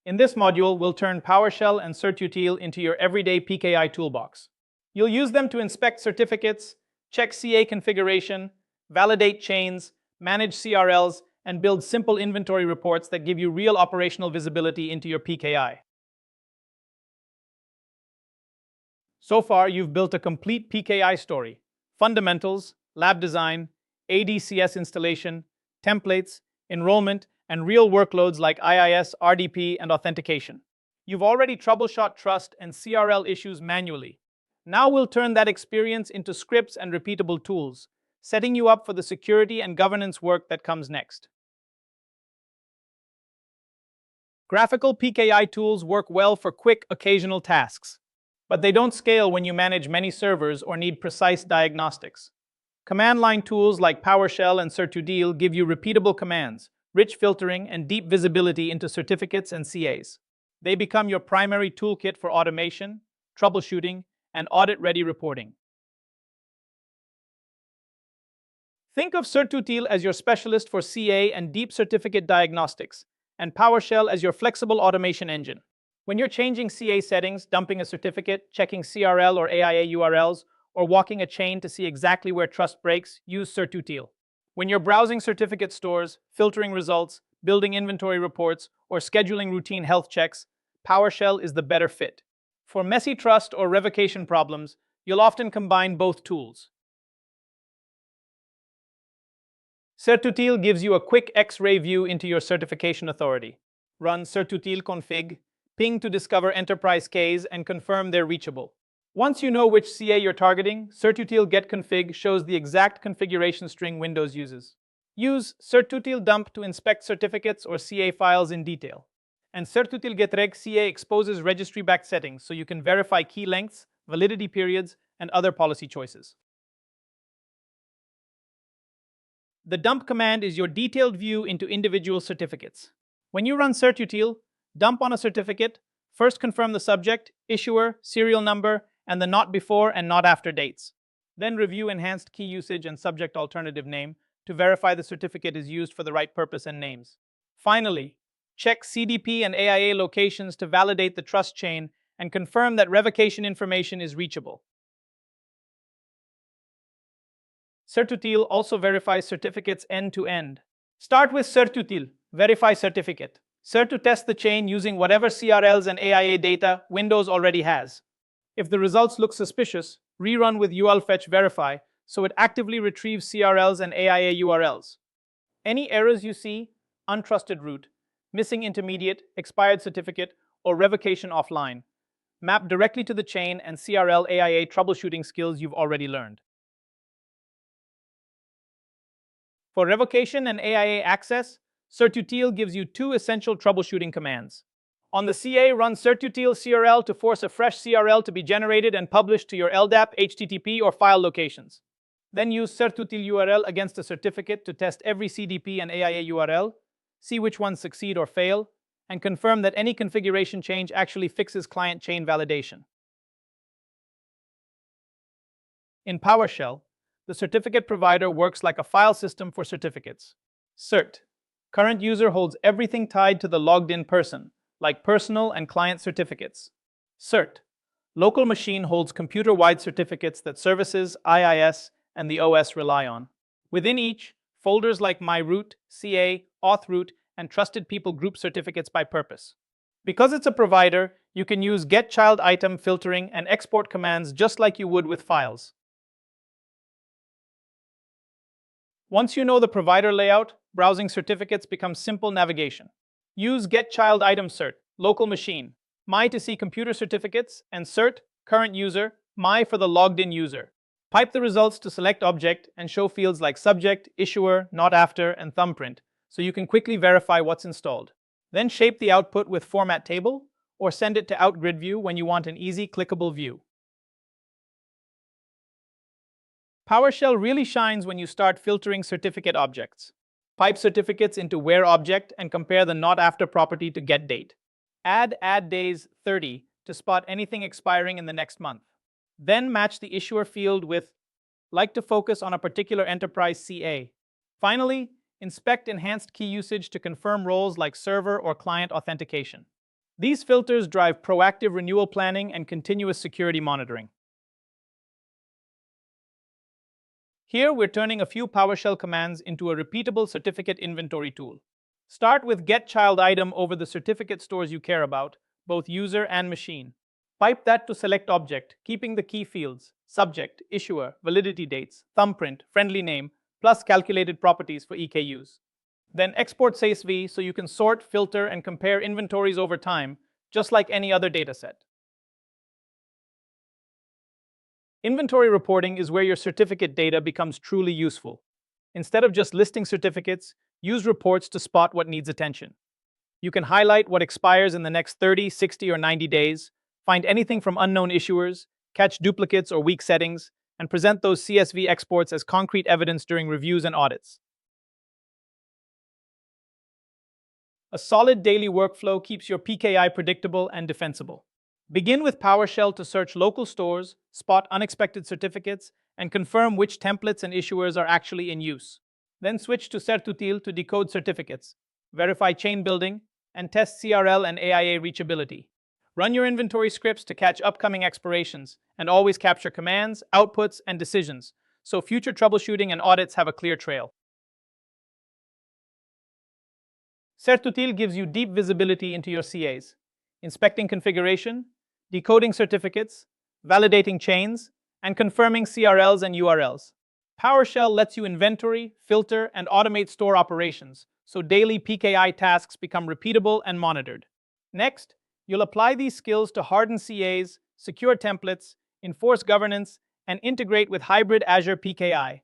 In this module, we'll turn PowerShell and Certutil into your everyday PKI toolbox. You'll use them to inspect certificates, check CA configuration, validate chains, manage CRLs, and build simple inventory reports that give you real operational visibility into your PKI. So far, you've built a complete PKI story: fundamentals, lab design, ADCS installation, templates, enrollment, and real workloads like IIS, RDP, and authentication. You've already troubleshot trust and CRL issues manually. Now we'll turn that experience into scripts and repeatable tools, setting you up for the security and governance work that comes next. Graphical PKI tools work well for quick, occasional tasks, but they don't scale when you manage many servers or need precise diagnostics. Command line tools like PowerShell and Certutil give you repeatable commands, rich filtering, and deep visibility into certificates and CAs. They become your primary toolkit for automation, troubleshooting, and audit-ready reporting. Think of Certutil as your specialist for CA and deep certificate diagnostics, and PowerShell as your flexible automation engine. When you're changing CA settings, dumping a certificate, checking CRL or AIA URLs, or walking a chain to see exactly where trust breaks, use Certutil. When you're browsing certificate stores, filtering results, building inventory reports, or scheduling routine health checks, PowerShell is the better fit. For messy trust or revocation problems, you'll often combine both tools. Certutil gives you a quick X-ray view into your certification authority. Run Certutil config, ping to discover enterprise keys, and confirm they're reachable. Once you know which CA you're targeting, Certutil getConfig shows the exact configuration string Windows uses. Use Certutil dump to inspect certificates or CA files in detail. And Certutil getreg CA exposes registry-backed settings so you can verify key lengths, validity periods, and other policy choices. The dump command is your detailed view into individual certificates. When you run Certutil, dump on a certificate, first confirm the subject, issuer, serial number, and the not before and not after dates. Then review enhanced key usage and subject alternative name to verify the certificate is used for the right purpose and names. Finally, check CDP and AIA locations to validate the trust chain and confirm that revocation information is reachable. Certutil also verifies certificates end-to-end. Start with Certutil, verify certificate. Cert to test the chain using whatever CRLs and AIA data Windows already has. If the results look suspicious, rerun with urlfetch verify so it actively retrieves CRLs and AIA URLs. Any errors you see, untrusted root, missing intermediate, expired certificate, or revocation offline, map directly to the chain and CRL AIA troubleshooting skills you've already learned. For revocation and AIA access, Certutil gives you two essential troubleshooting commands. On the CA, run Certutil CRL to force a fresh CRL to be generated and published to your LDAP, HTTP, or file locations. Then use Certutil URL against a certificate to test every CDP and AIA URL, see which ones succeed or fail, and confirm that any configuration change actually fixes client chain validation. In PowerShell, the certificate provider works like a file system for certificates. Cert. Current user holds everything tied to the logged-in person, like personal and client certificates. Cert. Local machine holds computer-wide certificates that services, IIS, and the OS rely on. Within each, folders like myroot, CA, authroot, and trusted people group certificates by purpose. Because it's a provider, you can use getChildItem filtering and export commands just like you would with files. Once you know the provider layout, browsing certificates becomes simple navigation. Use getChildItemCert, local machine, my to see computer certificates, and cert, current user, my for the logged-in user. Pipe the results to select object and show fields like subject, issuer, not after, and thumbprint, so you can quickly verify what's installed. Then shape the output with format table, or send it to OutGrid view when you want an easy clickable view. PowerShell really shines when you start filtering certificate objects. Pipe certificates into where object and compare the not after property to get date. Add days 30 to spot anything expiring in the next month. Then match the issuer field with like to focus on a particular enterprise CA. Finally, inspect enhanced key usage to confirm roles like server or client authentication. These filters drive proactive renewal planning and continuous security monitoring. Here, we're turning a few PowerShell commands into a repeatable certificate inventory tool. Start with getChildItem over the certificate stores you care about, both user and machine. Pipe that to select object, keeping the key fields, subject, issuer, validity dates, thumbprint, friendly name, plus calculated properties for EKUs. Then export CSV so you can sort, filter, and compare inventories over time, just like any other dataset. Inventory reporting is where your certificate data becomes truly useful. Instead of just listing certificates, use reports to spot what needs attention. You can highlight what expires in the next 30, 60, or 90 days, find anything from unknown issuers, catch duplicates or weak settings, and present those CSV exports as concrete evidence during reviews and audits. A solid daily workflow keeps your PKI predictable and defensible. Begin with PowerShell to search local stores, spot unexpected certificates, and confirm which templates and issuers are actually in use. Then switch to Certutil to decode certificates, verify chain building, and test CRL and AIA reachability. Run your inventory scripts to catch upcoming expirations, and always capture commands, outputs, and decisions, so future troubleshooting and audits have a clear trail. Certutil gives you deep visibility into your CAs, inspecting configuration, decoding certificates, validating chains, and confirming CRLs and URLs. PowerShell lets you inventory, filter, and automate store operations, so daily PKI tasks become repeatable and monitored. Next, you'll apply these skills to harden CAs, secure templates, enforce governance, and integrate with hybrid Azure PKI.